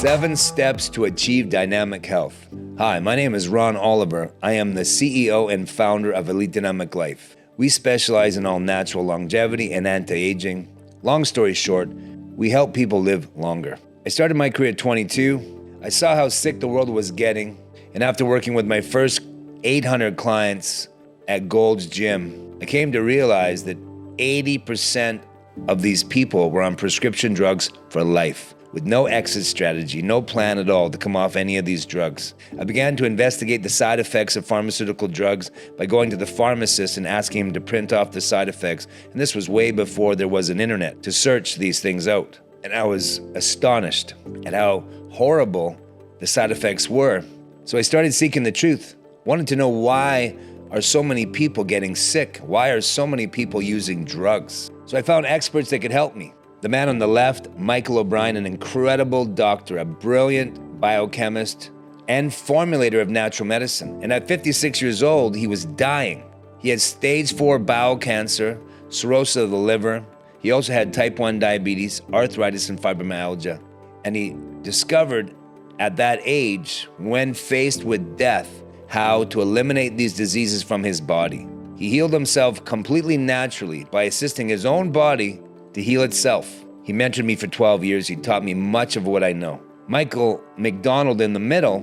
7 Steps to Achieve Dynamic Health. Hi, my name is Ron Oliver. I am the CEO and founder of Elite Dynamic Life. We specialize in all natural longevity and anti-aging. Long story short, we help people live longer. I started my career at 22. I saw how sick the world was getting, and after working with my first 800 clients at Gold's Gym, I came to realize that 80% of these people were on prescription drugs for life, with no exit strategy, no plan at all to come off any of these drugs. I began to investigate the side effects of pharmaceutical drugs by going to the pharmacist and asking him to print off the side effects. And this was way before there was an internet to search these things out. And I was astonished at how horrible the side effects were. So I started seeking the truth. Wanted to know, why are so many people getting sick? Why are so many people using drugs? So I found experts that could help me. The man on the left, Michael O'Brien, an incredible doctor, a brilliant biochemist and formulator of natural medicine. And at 56 years old, he was dying. He had stage 4 bowel cancer, cirrhosis of the liver. He also had type 1 diabetes, arthritis, and fibromyalgia. And he discovered at that age, when faced with death, how to eliminate these diseases from his body. He healed himself completely naturally by assisting his own body to heal itself. He mentored me for 12 years. He taught me much of what I know. Michael McDonald in the middle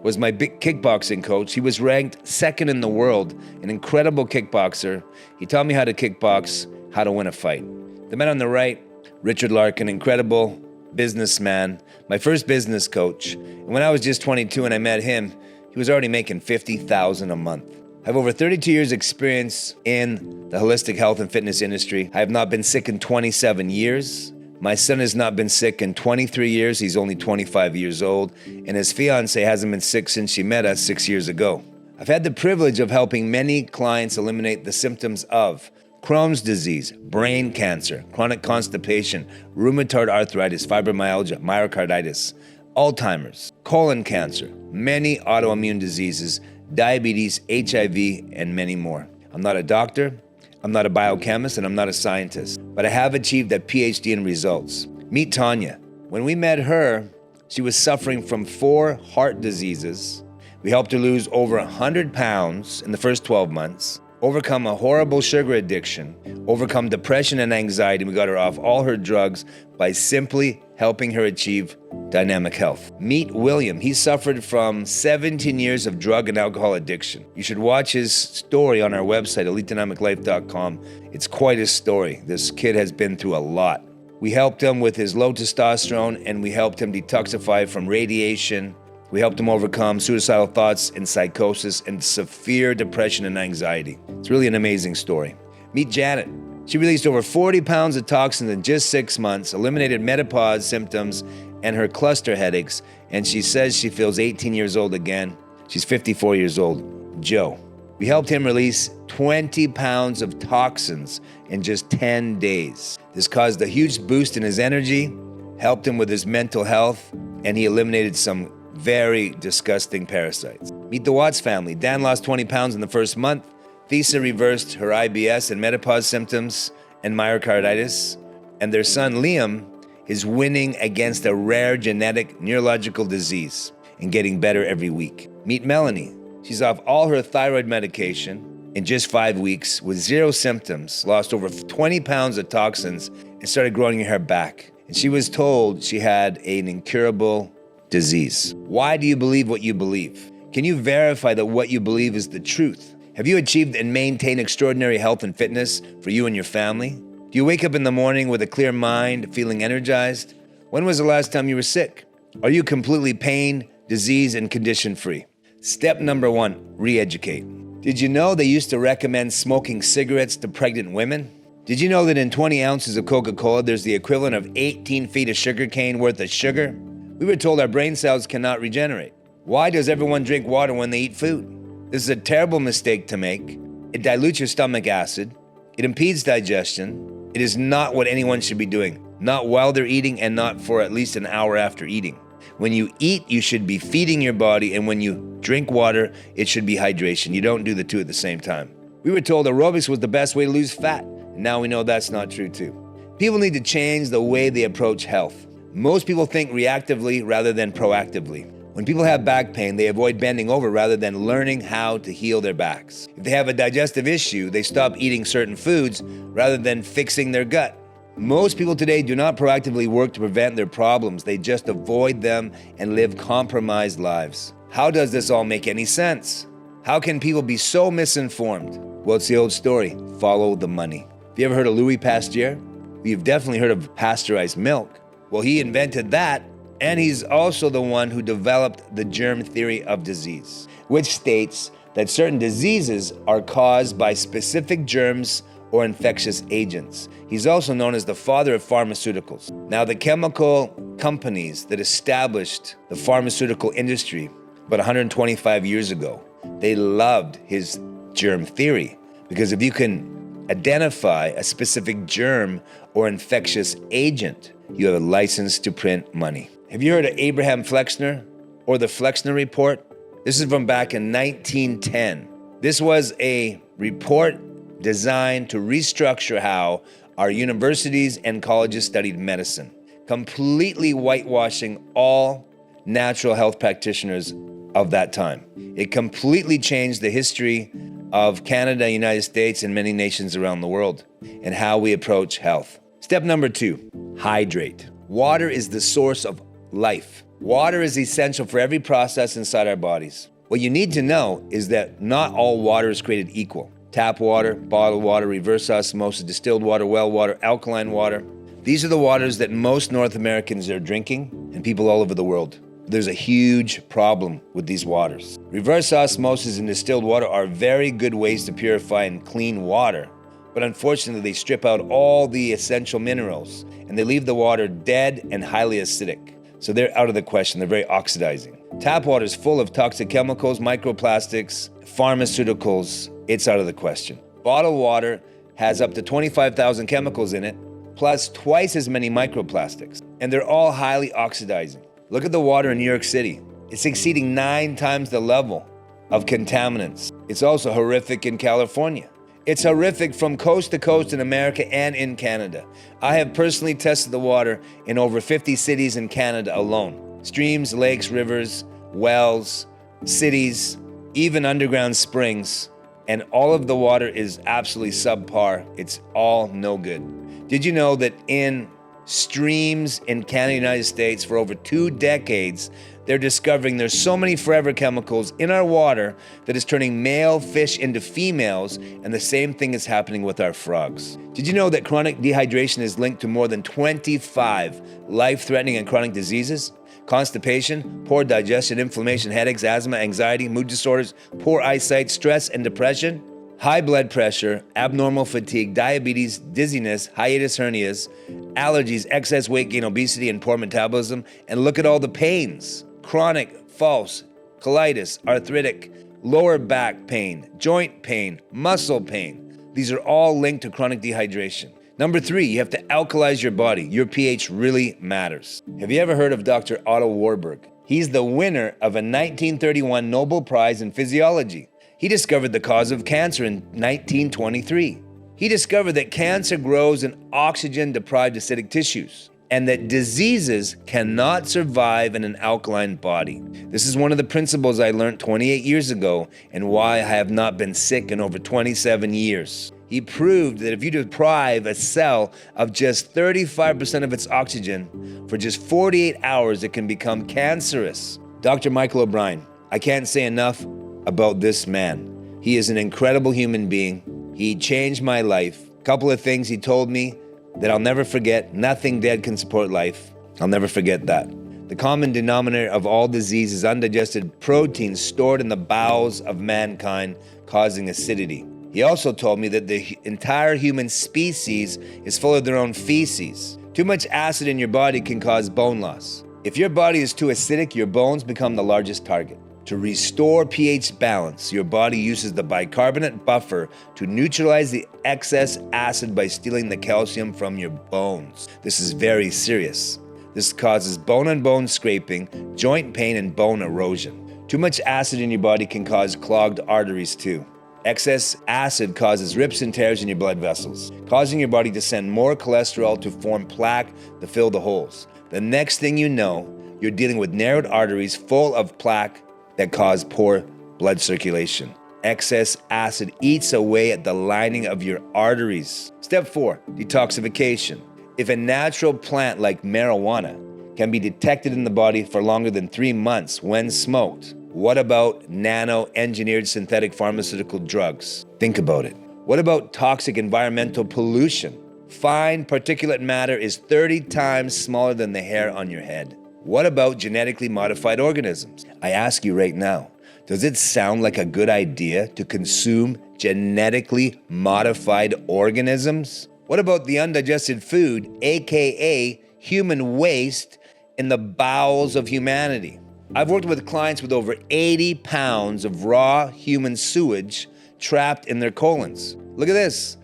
was my big kickboxing coach. He was ranked 2nd in the world, an incredible kickboxer. He taught me how to kickbox, how to win a fight. The man on the right, Richard Larkin, incredible businessman, my first business coach. And when I was just 22 and I met him, he was already making $50,000 a month. I have over 32 years experience in the holistic health and fitness industry. I have not been sick in 27 years. My son has not been sick in 23 years. He's only 25 years old. And his fiance hasn't been sick since she met us 6 years ago. I've had the privilege of helping many clients eliminate the symptoms of Crohn's disease, brain cancer, chronic constipation, rheumatoid arthritis, fibromyalgia, myocarditis, Alzheimer's, colon cancer, many autoimmune diseases, diabetes, HIV, and many more. I'm not a doctor, I'm not a biochemist, and I'm not a scientist, but I have achieved a PhD in results. Meet Tanya. When we met her, she was suffering from 4 heart diseases. We helped her lose over 100 pounds in the first 12 months, overcome a horrible sugar addiction, overcome depression and anxiety. We got her off all her drugs by simply helping her achieve dynamic health. Meet William. He suffered from 17 years of drug and alcohol addiction. You should watch his story on our website, elitedynamiclife.com. It's quite a story. This kid has been through a lot. We helped him with his low testosterone, and we helped him detoxify from radiation. We helped him overcome suicidal thoughts and psychosis and severe depression and anxiety. It's really an amazing story. Meet Janet. She released over 40 pounds of toxins in just 6 months, eliminated menopause symptoms and her cluster headaches, and she says she feels 18 years old again. She's 54 years old. Joe. We helped him release 20 pounds of toxins in just 10 days. This caused a huge boost in his energy, helped him with his mental health, and he eliminated some very disgusting parasites. Meet the Watts family. Dan lost 20 pounds in the first month. Thesa reversed her IBS and menopause symptoms and myocarditis. And their son Liam is winning against a rare genetic neurological disease and getting better every week. Meet Melanie. She's off all her thyroid medication in just 5 weeks with 0 symptoms, lost over 20 pounds of toxins, and started growing her hair back. And she was told she had an incurable disease. Why do you believe what you believe? Can you verify that what you believe is the truth? Have you achieved and maintained extraordinary health and fitness for you and your family? Do you wake up in the morning with a clear mind, feeling energized? When was the last time you were sick? Are you completely pain, disease, and condition-free? Step number 1, Reeducate. Did you know they used to recommend smoking cigarettes to pregnant women? Did you know that in 20 ounces of Coca-Cola, there's the equivalent of 18 feet of sugar cane worth of sugar? We were told our brain cells cannot regenerate. Why does everyone drink water when they eat food? This is a terrible mistake to make. It dilutes your stomach acid. It impedes digestion. It is not what anyone should be doing. Not while they're eating and not for at least an hour after eating. When you eat, you should be feeding your body, and when you drink water, it should be hydration. You don't do the two at the same time. We were told aerobics was the best way to lose fat, and now we know that's not true too. People need to change the way they approach health. Most people think reactively rather than proactively. When people have back pain, they avoid bending over rather than learning how to heal their backs. If they have a digestive issue, they stop eating certain foods rather than fixing their gut. Most people today do not proactively work to prevent their problems. They just avoid them and live compromised lives. How does this all make any sense? How can people be so misinformed? Well, it's the old story, follow the money. Have you ever heard of Louis Pasteur? You've definitely heard of pasteurized milk. Well, he invented that, and he's also the one who developed the germ theory of disease, which states that certain diseases are caused by specific germs or infectious agents. He's also known as the father of pharmaceuticals. Now, the chemical companies that established the pharmaceutical industry about 125 years ago, they loved his germ theory, because if you can identify a specific germ or infectious agent, you have a license to print money. Have you heard of Abraham Flexner or the Flexner Report? This is from back in 1910. This was a report designed to restructure how our universities and colleges studied medicine, completely whitewashing all natural health practitioners of that time. It completely changed the history of Canada, United States, and many nations around the world, and how we approach health. Step number 2, hydrate. Water is the source of life. Water is essential for every process inside our bodies. What you need to know is that not all water is created equal. Tap water, bottled water, reverse osmosis, distilled water, well water, alkaline water. These are the waters that most North Americans are drinking, and people all over the world. There's a huge problem with these waters. Reverse osmosis and distilled water are very good ways to purify and clean water, but unfortunately they strip out all the essential minerals, and they leave the water dead and highly acidic. So they're out of the question. They're very oxidizing. Tap water is full of toxic chemicals, microplastics, pharmaceuticals. It's out of the question. Bottled water has up to 25,000 chemicals in it, plus twice as many microplastics, and they're all highly oxidizing. Look at the water in New York City. It's exceeding 9 times the level of contaminants. It's also horrific in California. It's horrific from coast to coast in America and in Canada. I have personally tested the water in over 50 cities in Canada alone. Streams, lakes, rivers, wells, cities, even underground springs, and all of the water is absolutely subpar. It's all no good. Did you know that in streams in Canada, United States, for over 2 decades, they're discovering there's so many forever chemicals in our water that is turning male fish into females, and the same thing is happening with our frogs. Did you know that chronic dehydration is linked to more than 25 life-threatening and chronic diseases? Constipation, poor digestion, inflammation, headaches, asthma, anxiety, mood disorders, poor eyesight, stress, and depression, high blood pressure, abnormal fatigue, diabetes, dizziness, hiatus hernias, allergies, excess weight gain, obesity, and poor metabolism. And look at all the pains: chronic, false, colitis, arthritic, lower back pain, joint pain, muscle pain. These are all linked to chronic dehydration. Number 3, you have to alkalize your body. Your pH really matters. Have you ever heard of Dr. Otto Warburg? He's the winner of a 1931 Nobel Prize in Physiology. He discovered the cause of cancer in 1923. He discovered that cancer grows in oxygen-deprived acidic tissues, and that diseases cannot survive in an alkaline body. This is one of the principles I learned 28 years ago, and why I have not been sick in over 27 years. He proved that if you deprive a cell of just 35% of its oxygen for just 48 hours, it can become cancerous. Dr. Michael O'Brien, I can't say enough about this man. He is an incredible human being. He changed my life. A couple of things he told me that I'll never forget. Nothing dead can support life. I'll never forget that. The common denominator of all disease is undigested proteins stored in the bowels of mankind, causing acidity. He also told me that the entire human species is full of their own feces. Too much acid in your body can cause bone loss. If your body is too acidic, your bones become the largest target. To restore pH balance, your body uses the bicarbonate buffer to neutralize the excess acid by stealing the calcium from your bones. This is very serious. This causes bone-on-bone scraping, joint pain, and bone erosion. Too much acid in your body can cause clogged arteries too. Excess acid causes rips and tears in your blood vessels, causing your body to send more cholesterol to form plaque to fill the holes. The next thing you know, you're dealing with narrowed arteries full of plaque that cause poor blood circulation. Excess acid eats away at the lining of your arteries. Step 4, detoxification. If a natural plant like marijuana can be detected in the body for longer than 3 months when smoked, what about nano-engineered synthetic pharmaceutical drugs? Think about it. What about toxic environmental pollution? Fine particulate matter is 30 times smaller than the hair on your head. What about genetically modified organisms? I ask you right now, does it sound like a good idea to consume genetically modified organisms? What about the undigested food, aka human waste, in the bowels of humanity? I've worked with clients with over 80 pounds of raw human sewage trapped in their colons. Look at this.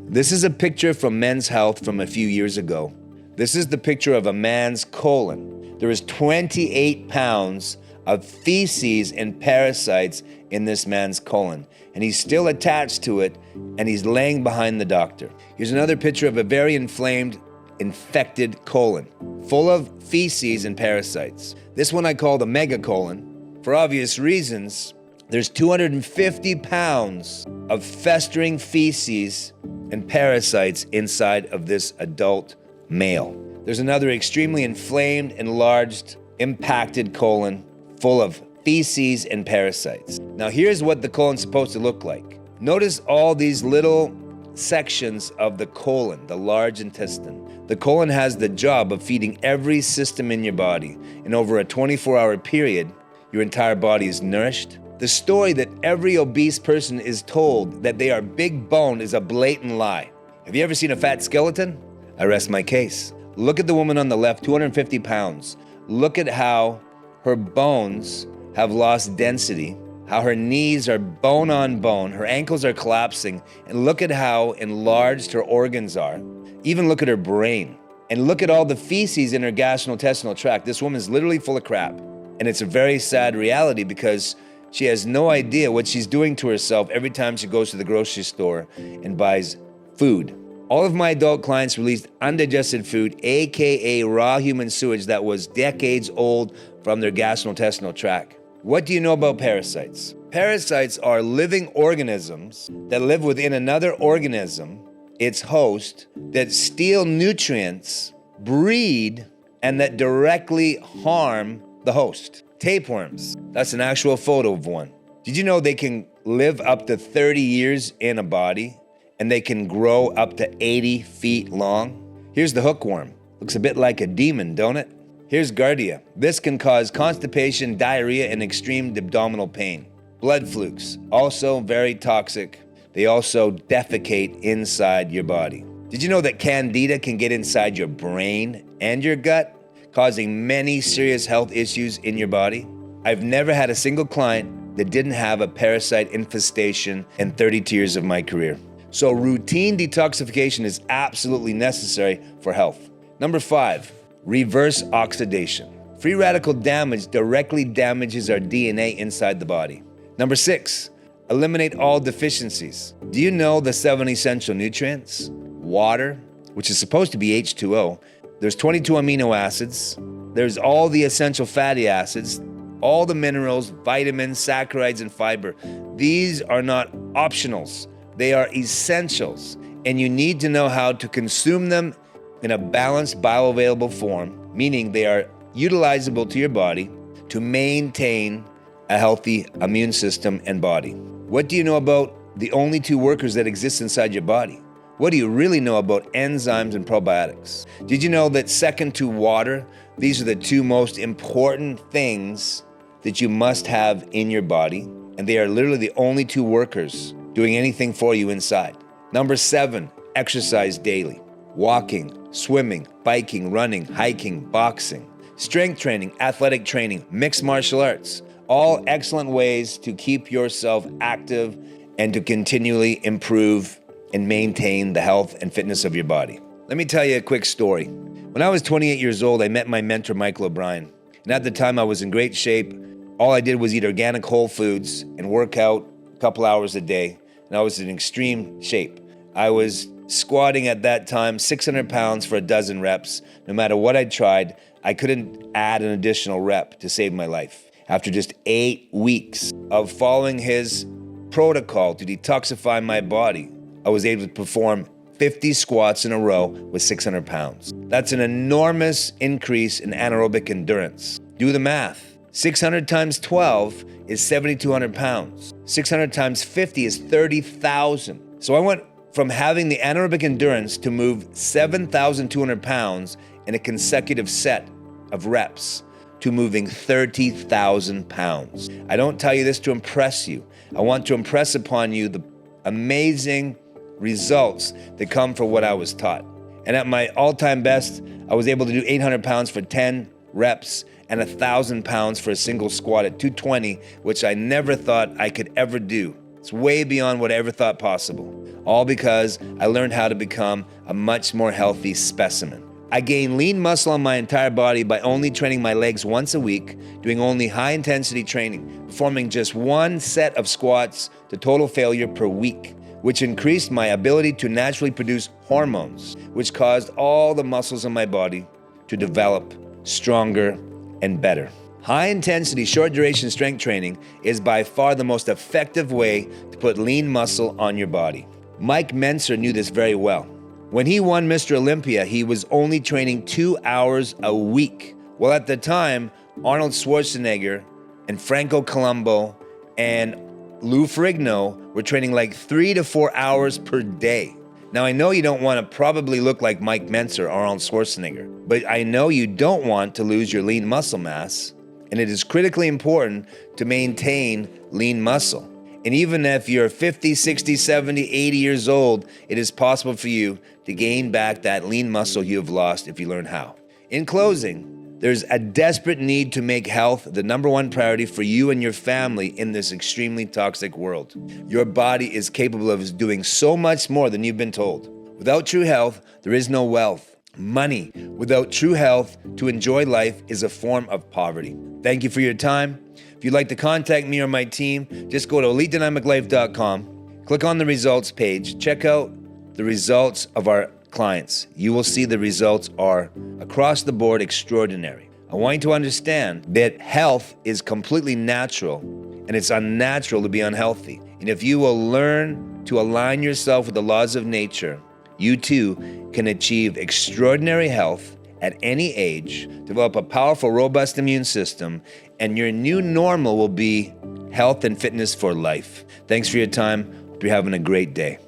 This is a picture from Men's Health from a few years ago. This is the picture of a man's colon. There is 28 pounds of feces and parasites in this man's colon, and he's still attached to it, and he's laying behind the doctor. Here's another picture of a very inflamed, infected colon, full of feces and parasites. This one I call the megacolon. For obvious reasons, there's 250 pounds of festering feces and parasites inside of this adult male. There's another extremely inflamed, enlarged, impacted colon full of feces and parasites. Now here's what the colon's supposed to look like. Notice all these little sections of the colon, the large intestine. The colon has the job of feeding every system in your body. And over a 24-hour period, your entire body is nourished. The story that every obese person is told that they are big boned is a blatant lie. Have you ever seen a fat skeleton? I rest my case. Look at the woman on the left, 250 pounds. Look at how her bones have lost density, how her knees are bone on bone, her ankles are collapsing, and look at how enlarged her organs are. Even look at her brain. And look at all the feces in her gastrointestinal tract. This woman is literally full of crap. And it's a very sad reality because she has no idea what she's doing to herself every time she goes to the grocery store and buys food. All of my adult clients released undigested food, aka raw human sewage that was decades old from their gastrointestinal tract. What do you know about parasites? Parasites are living organisms that live within another organism, its host, that steal nutrients, breed, and that directly harm the host. Tapeworms, that's an actual photo of one. Did you know they can live up to 30 years in a body and they can grow up to 80 feet long? Here's the hookworm. Looks a bit like a demon, don't it? Here's Giardia. This can cause constipation, diarrhea, and extreme abdominal pain. Blood flukes, also very toxic. They also defecate inside your body. Did you know that Candida can get inside your brain and your gut, causing many serious health issues in your body? I've never had a single client that didn't have a parasite infestation in 32 years of my career. So routine detoxification is absolutely necessary for health. Number 5, reverse oxidation. Free radical damage directly damages our DNA inside the body. Number 6, eliminate all deficiencies. Do you know the 7 essential nutrients? Water, which is supposed to be H2O. There's 22 amino acids. There's all the essential fatty acids, all the minerals, vitamins, saccharides, and fiber. These are not optionals. They are essentials, and you need to know how to consume them in a balanced bioavailable form, meaning they are utilizable to your body to maintain a healthy immune system and body. What do you know about the only 2 workers that exist inside your body? What do you really know about enzymes and probiotics? Did you know that second to water, these are the 2 most important things that you must have in your body, and they are literally the only 2 workers doing anything for you inside. Number 7, exercise daily. Walking, swimming, biking, running, hiking, boxing, strength training, athletic training, mixed martial arts. All excellent ways to keep yourself active and to continually improve and maintain the health and fitness of your body. Let me tell you a quick story. When I was 28 years old, I met my mentor, Michael O'Brien. And at the time, I was in great shape. All I did was eat organic whole foods and work out a couple hours a day. And I was in extreme shape. I was squatting at that time 600 pounds for a dozen reps. No matter what I tried, I couldn't add an additional rep to save my life. After just 8 weeks of following his protocol to detoxify my body, I was able to perform 50 squats in a row with 600 pounds. That's an enormous increase in anaerobic endurance. Do the math. 600 times 12 is 7,200 pounds. 600 times 50 is 30,000. So I went from having the anaerobic endurance to move 7,200 pounds in a consecutive set of reps to moving 30,000 pounds. I don't tell you this to impress you. I want to impress upon you the amazing results that come from what I was taught. And at my all-time best, I was able to do 800 pounds for 10 reps and 1,000 pounds for a single squat at 220, which I never thought I could ever do. It's way beyond what I ever thought possible. All because I learned how to become a much more healthy specimen. I gained lean muscle on my entire body by only training my legs once a week, doing only high-intensity training, performing just one set of squats to total failure per week, which increased my ability to naturally produce hormones, which caused all the muscles in my body to develop stronger and better. High-intensity, short-duration strength training is by far the most effective way to put lean muscle on your body. Mike Mentzer knew this very well. When he won Mr. Olympia, he was only training 2 hours a week. Well, at the time, Arnold Schwarzenegger and Franco Columbu and Lou Ferrigno were training like 3 to 4 hours per day. Now, I know you don't want to probably look like Mike Mentzer or Arnold Schwarzenegger, but I know you don't want to lose your lean muscle mass, and it is critically important to maintain lean muscle. And even if you're 50, 60, 70, 80 years old, it is possible for you to gain back that lean muscle you have lost if you learn how. In closing, there's a desperate need to make health the number one priority for you and your family in this extremely toxic world. Your body is capable of doing so much more than you've been told. Without true health, there is no wealth. Money without true health to enjoy life is a form of poverty. Thank you for your time. If you'd like to contact me or my team, just go to elitedynamiclife.com, click on the results page, check out the results of our clients. You will see the results are across the board extraordinary. I want you to understand that health is completely natural and it's unnatural to be unhealthy. And if you will learn to align yourself with the laws of nature, you too can achieve extraordinary health at any age, develop a powerful, robust immune system, and your new normal will be health and fitness for life. Thanks for your time. Hope you're having a great day.